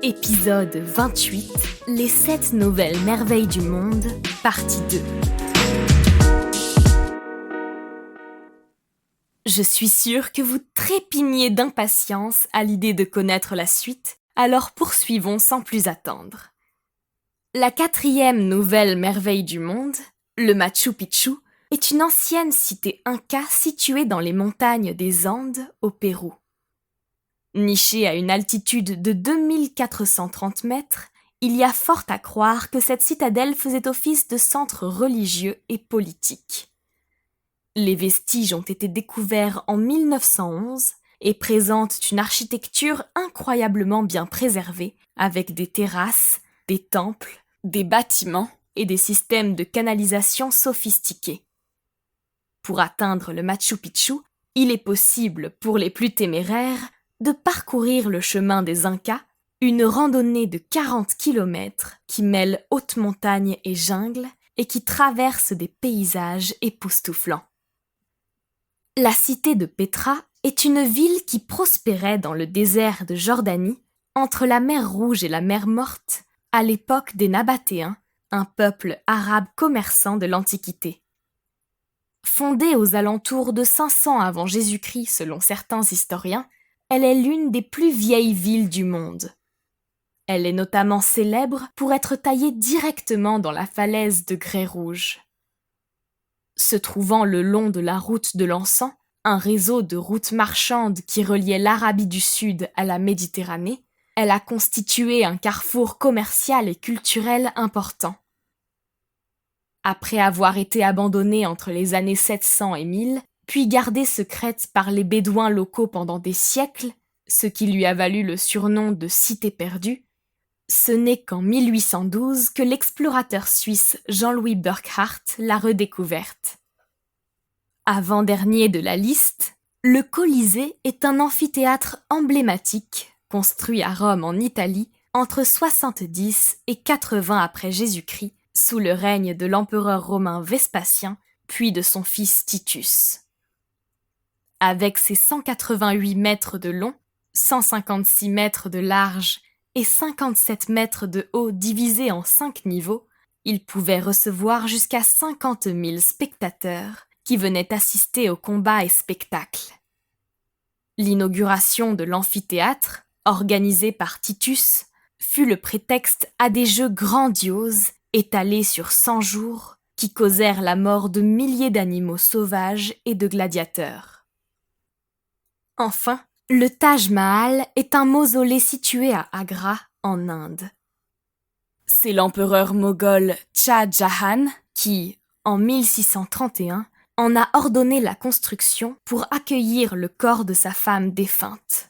Épisode 28, les 7 nouvelles merveilles du monde, partie 2. Je suis sûre que vous trépignez d'impatience à l'idée de connaître la suite, alors poursuivons sans plus attendre. La 4e nouvelle merveille du monde, le Machu Picchu, est une ancienne cité inca située dans les montagnes des Andes au Pérou. Nichée à une altitude de 2430 mètres, il y a fort à croire que cette citadelle faisait office de centre religieux et politique. Les vestiges ont été découverts en 1911 et présentent une architecture incroyablement bien préservée, avec des terrasses, des temples, des bâtiments et des systèmes de canalisation sophistiqués. Pour atteindre le Machu Picchu, il est possible, pour les plus téméraires, de parcourir le chemin des Incas, une randonnée de 40 km qui mêle haute montagne et jungle et qui traverse des paysages époustouflants. La cité de Petra est une ville qui prospérait dans le désert de Jordanie, entre la mer Rouge et la mer Morte, à l'époque des Nabatéens, un peuple arabe commerçant de l'Antiquité. Fondée aux alentours de 500 avant Jésus-Christ selon certains historiens, elle est l'une des plus vieilles villes du monde. Elle est notamment célèbre pour être taillée directement dans la falaise de grès rouge. Se trouvant le long de la route de l'encens, un réseau de routes marchandes qui reliait l'Arabie du Sud à la Méditerranée, elle a constitué un carrefour commercial et culturel important. Après avoir été abandonnée entre les années 700 et 1000, puis gardée secrète par les Bédouins locaux pendant des siècles, ce qui lui a valu le surnom de Cité perdue, ce n'est qu'en 1812 que l'explorateur suisse Jean-Louis Burckhardt l'a redécouverte. Avant-dernier de la liste, le Colisée est un amphithéâtre emblématique construit à Rome en Italie entre 70 et 80 après Jésus-Christ, sous le règne de l'empereur romain Vespasien, puis de son fils Titus. Avec ses 188 mètres de long, 156 mètres de large et 57 mètres de haut divisés en 5 niveaux, il pouvait recevoir jusqu'à 50 000 spectateurs qui venaient assister aux combats et spectacles. L'inauguration de l'amphithéâtre, organisée par Titus, fut le prétexte à des jeux grandioses étalés sur 100 jours qui causèrent la mort de milliers d'animaux sauvages et de gladiateurs. Enfin, le Taj Mahal est un mausolée situé à Agra, en Inde. C'est l'empereur moghol Shah Jahan qui, en 1631, en a ordonné la construction pour accueillir le corps de sa femme défunte.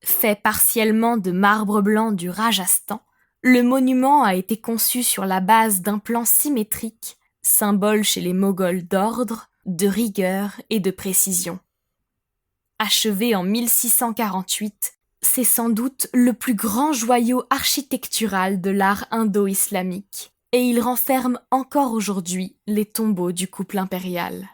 Fait partiellement de marbre blanc du Rajasthan, le monument a été conçu sur la base d'un plan symétrique, symbole chez les Moghols d'ordre, de rigueur et de précision. Achevé en 1648, c'est sans doute le plus grand joyau architectural de l'art indo-islamique, et il renferme encore aujourd'hui les tombeaux du couple impérial.